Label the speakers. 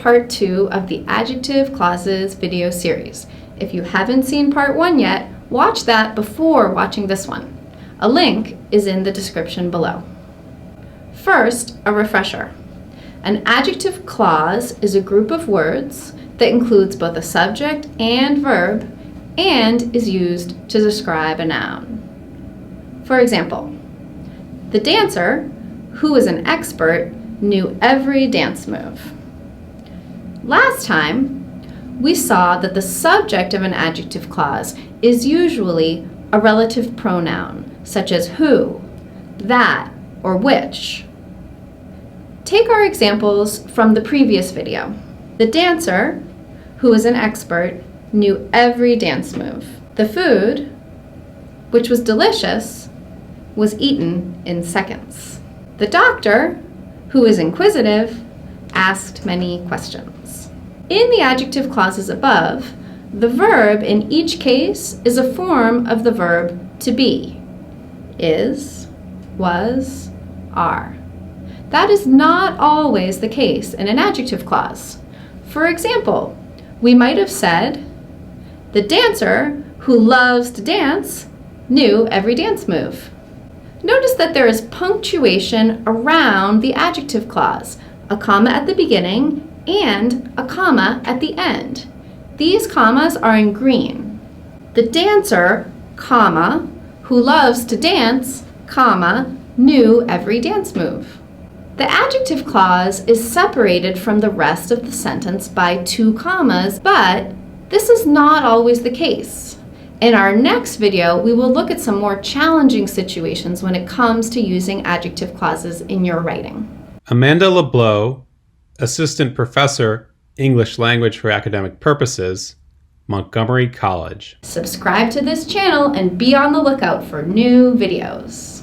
Speaker 1: part 2 of the adjective clauses video series. If you haven't seen part 1 yet, watch that before watching this one. A link is in the description below. First, a refresher. An adjective clause is a group of words that includes both a subject and verb and is used to describe a noun. For example, the dancer, who is an expert, knew every dance move. Last time, we saw that the subject of an adjective clause is usually a relative pronoun, such as who, that, or which. Take our examples from the previous video. The dancer, who is an expert, knew every dance move. The food, which was delicious, was eaten in seconds. The doctor, who is inquisitive, asked many questions. In the adjective clauses above, the verb in each case is a form of the verb to be. Is, was, are. That is not always the case in an adjective clause. For example, we might have said, the dancer who loves to dance knew every dance move. Notice that there is punctuation around the adjective clause, a comma at the beginning and a comma at the end. These commas are in green. The dancer, comma, who loves to dance, comma, knew every dance move. The adjective clause is separated from the rest of the sentence by 2 commas, but this is not always the case. In our next video, we will look at some more challenging situations when it comes to using adjective clauses in your writing.
Speaker 2: Amanda LeBleau, Assistant Professor, English Language for Academic Purposes, Montgomery College.
Speaker 1: Subscribe to this channel and be on the lookout for new videos.